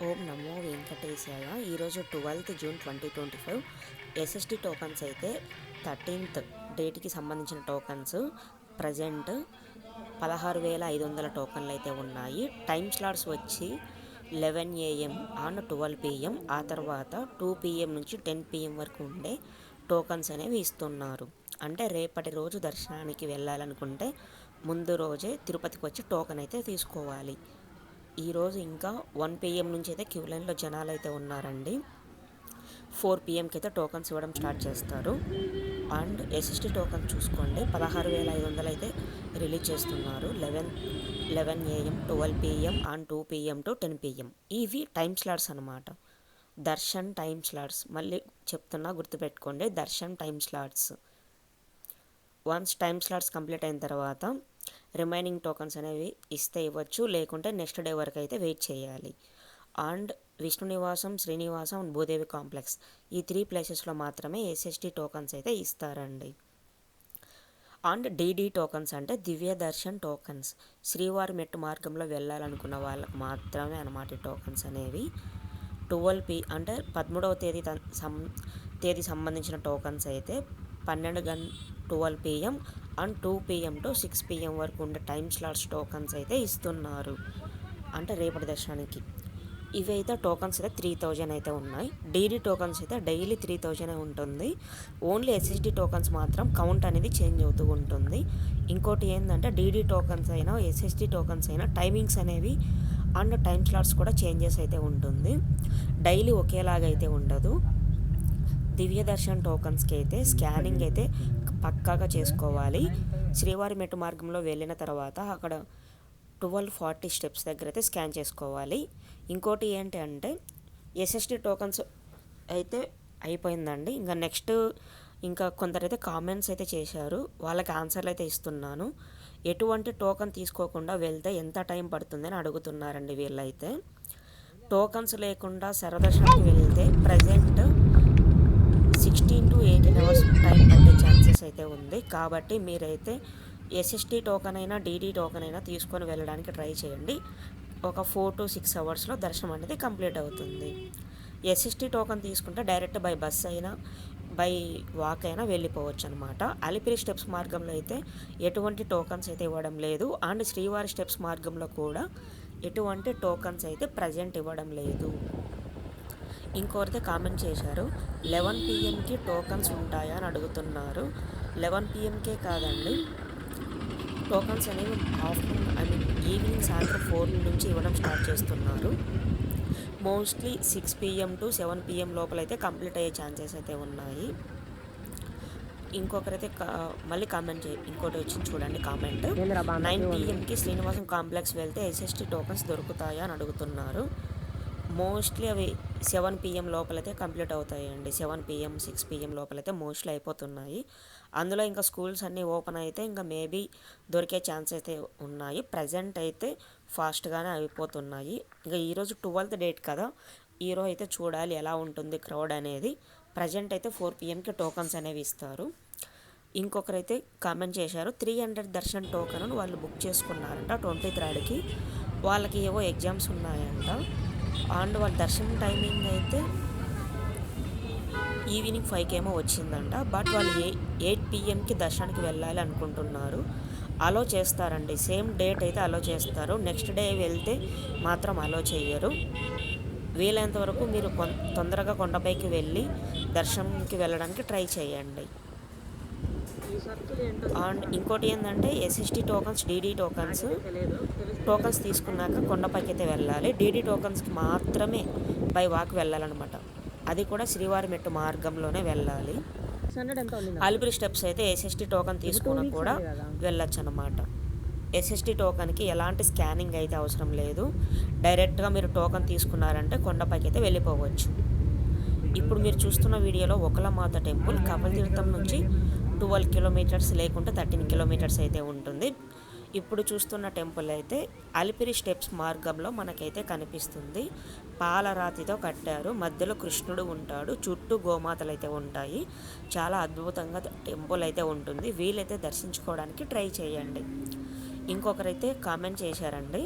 ఓం నమో వెంకటేశాయ. ఈరోజు 12th June 2025 SST tokens అయితే 13th డేట్కి సంబంధించిన టోకన్స్ ప్రజెంట్ 16,500 టోకన్లు అయితే ఉన్నాయి. టైం స్లాట్స్ వచ్చి 11 AM ఆన్ 12 PM, ఆ తర్వాత 2 PM నుంచి 10 PM వరకు ఉండే టోకన్స్ అనేవి ఇస్తున్నారు. అంటే రేపటి రోజు దర్శనానికి వెళ్ళాలనుకుంటే ముందు రోజే తిరుపతికి వచ్చి టోకన్ అయితే తీసుకోవాలి. ఈరోజు ఇంకా 1 PM నుంచి అయితే క్యూ లైన్లో జనాలు అయితే ఉన్నారండి. 4 PMకి అయితే టోకన్స్ ఇవ్వడం స్టార్ట్ చేస్తారు. అండ్ ఎస్ఎస్టీ టోకన్ చూసుకోండి, 16,500 అయితే రిలీజ్ చేస్తున్నారు. 11 AM, 12 PM and 2 PM to 10 PM. ఇవి టైం స్లాట్స్ అనమాట. దర్శన్ టైం స్లాట్స్ మళ్ళీ చెప్తున్నా, గుర్తుపెట్టుకోండి. Darshan time slots once time slots complete అయిన తర్వాత రిమైనింగ్ టోకన్స్ అనేవి ఇస్తే ఇవ్వచ్చు, లేకుంటే నెక్స్ట్ డే వరకు అయితే వెయిట్ చేయాలి. అండ్ విష్ణు నివాసం, శ్రీనివాసం అండ్ భూదేవి కాంప్లెక్స్, ఈ 3 ప్లేసెస్లో మాత్రమే ఎస్ఎస్టీ టోకన్స్ అయితే ఇస్తారండి. అండ్ డీడీ టోకన్స్ అంటే దివ్య దర్శన్ టోకన్స్, శ్రీవారి మెట్టు మార్గంలో వెళ్ళాలనుకున్న వాళ్ళకి మాత్రమే అన్నమాట ఈ టోకన్స్ అనేవి. 12 అంటే 13వ తేదీ సంబంధించిన టోకన్స్ అయితే 12 PM and 2 PM to 6 PM వరకు ఉండే టైం స్లాట్స్ టోకన్స్ అయితే ఇస్తున్నారు. అంటే రేపటి దర్శనానికి ఇవైతే టోకన్స్ అయితే 3000 అయితే ఉన్నాయి. డీడీ టోకన్స్ అయితే డైలీ 3000 ఉంటుంది. ఓన్లీ ఎస్ఎస్డి టోకన్స్ మాత్రం కౌంట్ అనేది చేంజ్ అవుతూ ఉంటుంది. ఇంకోటి ఏంటంటే డీడీ టోకన్స్ అయినా ఎస్ఎస్డి టోకన్స్ అయినా టైమింగ్స్ అనేవి అండ్ టైం స్లాట్స్ కూడా చేంజెస్ అయితే ఉంటుంది. డైలీ ఒకేలాగా అయితే ఉండదు. దివ్య దర్శన్ టోకన్స్కి అయితే స్కానింగ్ అయితే పక్కాగా చేసుకోవాలి. శ్రీవారి మెట్టు మార్గంలో వెళ్ళిన తర్వాత అక్కడ 1240 స్టెప్స్ దగ్గర అయితే స్కాన్ చేసుకోవాలి. ఇంకోటి ఏంటి అంటే ఎస్ఎస్డి టోకన్స్ అయితే అయిపోయిందండి. ఇంకా నెక్స్ట్ ఇంకా కొందరైతే కామెంట్స్ అయితే చేశారు, వాళ్ళకి ఆన్సర్లు అయితే ఇస్తున్నాను. ఎటువంటి టోకన్ తీసుకోకుండా వెళ్తే ఎంత టైం పడుతుందని అడుగుతున్నారండి వీళ్ళైతే. టోకన్స్ లేకుండా సర్వదర్శనానికి వెళ్తే ప్రజెంట్ 16 to 18 hours టైం పట్టే ఛాన్సెస్ అయితే ఉంది. కాబట్టి మీరైతే ఎస్ఎస్టీ టోకన్ అయినా డీడీ టోకన్ అయినా తీసుకొని వెళ్ళడానికి ట్రై చేయండి. ఒక 4 to 6 hours దర్శనం అనేది కంప్లీట్ అవుతుంది. ఎస్ఎస్టీ టోకన్ తీసుకుంటే డైరెక్ట్ బై బస్ అయినా బై వాక్ అయినా వెళ్ళిపోవచ్చు అనమాట. అలిపిరి స్టెప్స్ మార్గంలో అయితే ఎటువంటి టోకన్స్ అయితే ఇవ్వడం లేదు. అండ్ శ్రీవారి స్టెప్స్ మార్గంలో కూడా ఎటువంటి టోకన్స్ అయితే ప్రజెంట్ ఇవ్వడం లేదు. ఇంకొకరితే కామెంట్ చేశారు, 11 PMకి టోకన్స్ ఉంటాయా అని అడుగుతున్నారు. 11 PMకే కాదండి, టోకన్స్ అనేవి ఆఫ్టర్నూన్ ఈవినింగ్ సాయంత్రం 4 నుంచి ఇవ్వడం స్టార్ట్ చేస్తున్నారు. మోస్ట్లీ 6 PM టు 7 PM లోపలైతే కంప్లీట్ అయ్యే ఛాన్సెస్ అయితే ఉన్నాయి. ఇంకొకరైతే మళ్ళీ ఇంకోటి వచ్చింది చూడండి కామెంట్, 9 PMకి శ్రీనివాసం కాంప్లెక్స్ వెళ్తే ఎస్ఎస్టీ టోకన్స్ దొరుకుతాయా అని అడుగుతున్నారు. మోస్ట్లీ అవి 7 PM లోపలైతే కంప్లీట్ అవుతాయండి. 7 PM 6 PM లోపలైతే మోస్ట్లీ అయిపోతున్నాయి. అందులో ఇంకా స్కూల్స్ అన్నీ ఓపెన్ అయితే ఇంకా మేబీ దొరికే ఛాన్స్ అయితే ఉన్నాయి. ప్రజెంట్ అయితే ఫాస్ట్గానే అయిపోతున్నాయి. ఇంకా ఈరోజు 12th డేట్ కదా, ఈరోజు అయితే చూడాలి ఎలా ఉంటుంది క్రౌడ్ అనేది. ప్రజెంట్ అయితే 4 PMకి టోకన్స్ అనేవి ఇస్తారు. ఇంకొకరైతే కామెంట్ చేశారు, 300 దర్శన్ టోకన్ వాళ్ళు బుక్ చేసుకున్నారంట 23కి. వాళ్ళకి ఏవో ఎగ్జామ్స్ ఉన్నాయంట. అండ్ వాళ్ళ దర్శనం టైమింగ్ అయితే ఈవినింగ్ 5 ఏమో వచ్చిందంట. బట్ వాళ్ళు 8 PMకి దర్శనానికి వెళ్ళాలి అనుకుంటున్నారు. అలో చేస్తారండి, సేమ్ డేట్ అయితే అలో చేస్తారు. నెక్స్ట్ డే వెళ్తే మాత్రం అలో చేయరు. వీలైనంత వరకు మీరు తొందరగా కొండపైకి వెళ్ళి దర్శనంకి వెళ్ళడానికి ట్రై చేయండి. అండ్ ఇంకోటి ఏంటంటే ఎస్ఎస్టీ టోకన్స్ డీడీ టోకన్స్ తీసుకున్నాక కొండపైకి అయితే వెళ్ళాలి. డీడీ టోకన్స్కి మాత్రమే బై వాక్ వెళ్ళాలన్నమాట. అది కూడా శ్రీవారి మెట్టు మార్గంలోనే వెళ్ళాలి. అలిపిరి స్టెప్స్ అయితే ఎస్ఎస్టీ టోకన్ తీసుకున్నా కూడా వెళ్ళొచ్చు అనమాట. ఎస్ఎస్టీ టోకన్కి ఎలాంటి స్కానింగ్ అయితే అవసరం లేదు. డైరెక్ట్గా మీరు టోకన్ తీసుకున్నారంటే కొండపైకి అయితే వెళ్ళిపోవచ్చు. ఇప్పుడు మీరు చూస్తున్న వీడియోలో ఒకలమాత టెంపుల్ కపిలతీర్థం నుంచి 12 kilometers లేకుంటే 13 kilometers అయితే ఉంటుంది. ఇప్పుడు చూస్తున్న టెంపుల్ అయితే అలిపిరి స్టెప్స్ మార్గంలో మనకైతే కనిపిస్తుంది. పాలరాతితో కట్టారు, మధ్యలో కృష్ణుడు ఉంటాడు, చుట్టూ గోమాతలు అయితే ఉంటాయి. చాలా అద్భుతంగా టెంపుల్ అయితే ఉంటుంది. వీలైతే దర్శించుకోవడానికి ట్రై చేయండి. ఇంకొకరైతే కామెంట్ చేశారండి,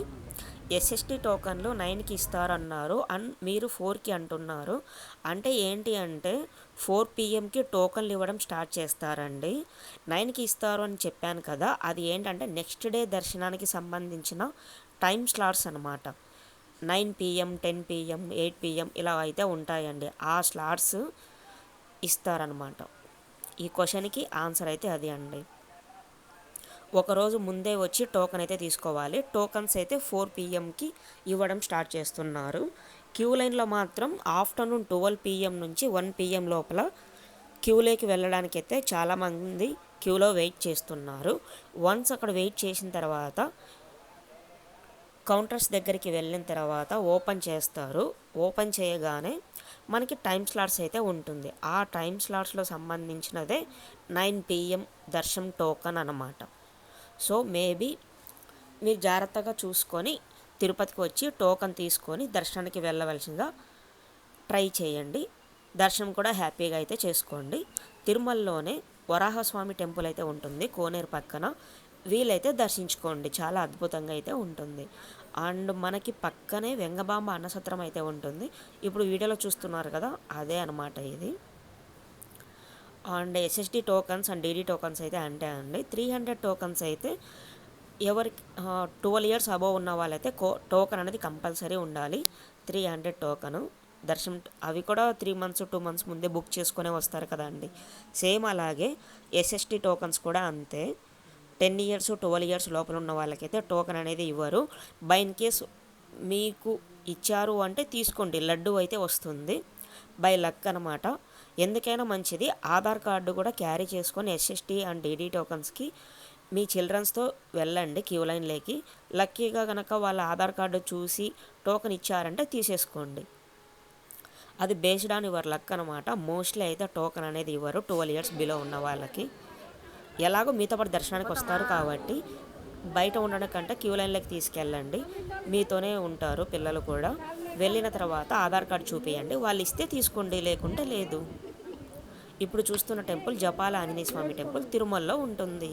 ఎస్ఎస్టీ టోకన్లు 9కి ఇస్తారన్నారు అండ్ మీరు 4కి అంటున్నారు. అంటే ఏంటి అంటే 4 పిఎంకి టోకన్లు ఇవ్వడం స్టార్ట్ చేస్తారండి. 9కి ఇస్తారు అని చెప్పాను కదా, అది ఏంటంటే నెక్స్ట్ డే దర్శనానికి సంబంధించిన టైం స్లాట్స్ అనమాట. 9 పిఎం, 10 పిఎం, 8 పిఎం ఇలా అయితే ఉంటాయండి. ఆ స్లాట్స్ ఇస్తారనమాట. ఈ క్వశ్చన్కి ఆన్సర్ అయితే అది అండి. ఒకరోజు ముందే వచ్చి టోకెన్ అయితే తీసుకోవాలి. టోకన్స్ అయితే 4 పిఎంకి ఇవ్వడం స్టార్ట్ చేస్తున్నారు. క్యూ లైన్లో మాత్రం ఆఫ్టర్నూన్ 12 పిఎం నుంచి 1 పిఎం లోపల క్యూలోకి వెళ్ళడానికి అయితే చాలామంది క్యూలో వెయిట్ చేస్తున్నారు. వన్స్ అక్కడ వెయిట్ చేసిన తర్వాత కౌంటర్స్ దగ్గరికి వెళ్ళిన తర్వాత ఓపెన్ చేస్తారు. ఓపెన్ చేయగానే మనకి టైం స్లాట్స్ అయితే ఉంటుంది. ఆ టైం స్లాట్స్లో సంబంధించినదే 9 పిఎం దర్శనం టోకన్ అన్నమాట. సో మేబీ మీరు జాగ్రత్తగా చూసుకొని తిరుపతికి వచ్చి టోకన్ తీసుకొని దర్శనానికి వెళ్ళవలసిందిగా ట్రై చేయండి. దర్శనం కూడా హ్యాపీగా అయితే చేసుకోండి. తిరుమలలోనే వరాహస్వామి టెంపుల్ అయితే ఉంటుంది కోనేరు పక్కన. వీలైతే దర్శించుకోండి, చాలా అద్భుతంగా అయితే ఉంటుంది. అండ్ మనకి పక్కనే వెంగబాంబ అన్నసత్రం అయితే ఉంటుంది. ఇప్పుడు వీడియోలో చూస్తున్నారు కదా, అదే అనమాట ఇది. And SSD tokens and DD tokens అయితే అంటే అండి 300 టోకన్స్ అయితే ఎవరికి 12 ఇయర్స్ అబోవ్ ఉన్న వాళ్ళైతే టోకన్ అనేది కంపల్సరీ ఉండాలి. 300 టోకను దర్శనం, అవి కూడా 3 మంత్స్ 2 మంత్స్ ముందే బుక్ చేసుకునే వస్తారు కదండి. సేమ్ అలాగే ఎస్ఎస్డి టోకన్స్ కూడా అంతే. 10 ఇయర్స్ 12 ఇయర్స్ లోపల ఉన్న వాళ్ళకైతే టోకెన్ అనేది ఇవ్వరు. బై ఇన్ కేస్ మీకు ఇచ్చారు అంటే తీసుకోండి, లడ్డు అయితే వస్తుంది. బై లక్ అనమాట. ఎందుకైనా మంచిది ఆధార్ కార్డు కూడా క్యారీ చేసుకొని ఎస్ఎస్టీ అండ్ డీడీ టోకన్స్కి మీ చిల్డ్రన్స్తో వెళ్ళండి క్యూ లైన్లోకి. లక్కీగా కనుక వాళ్ళ ఆధార్ కార్డు చూసి టోకెన్ ఇచ్చారంటే తీసేసుకోండి. అది బేస్డ్ ఆన్ యువర్ లక్ అనమాట. మోస్ట్లీ అయితే టోకెన్ అనేది ఇవ్వరు 12 ఇయర్స్ బిలో ఉన్న వాళ్ళకి. ఎలాగో మీతో పాటు దర్శనానికి వస్తారు కాబట్టి బయట ఉండడం కంటే క్యూ లైన్లోకి తీసుకెళ్ళండి. మీతోనే ఉంటారు పిల్లలు కూడా. వెళ్ళిన తర్వాత ఆధార్ కార్డు చూపించండి, వాళ్ళు ఇస్తే తీసుకోండి, లేకుంటే లేదు. ఇప్పుడు చూస్తున్న టెంపుల్ జపాల ఆంజనేయ స్వామి టెంపుల్ తిరుమలలో ఉంటుంది.